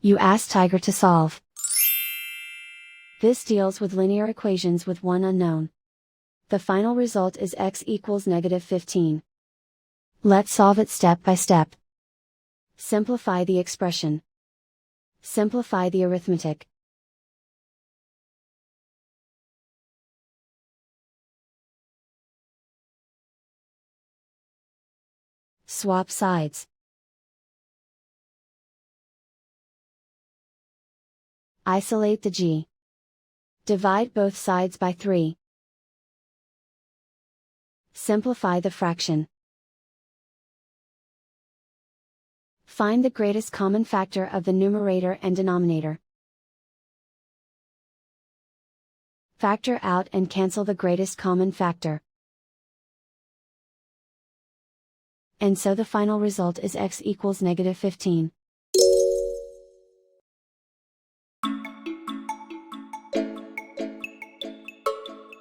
You ask Tiger to solve. This deals with linear equations with one unknown. The final result is x equals -15. Let's solve it step by step. Simplify the expression. Simplify the arithmetic. Swap sides. Isolate the g. Divide both sides by 3. Simplify the fraction. Find the greatest common factor of the numerator and denominator. Factor out and cancel the greatest common factor. And so the final result is x equals -15.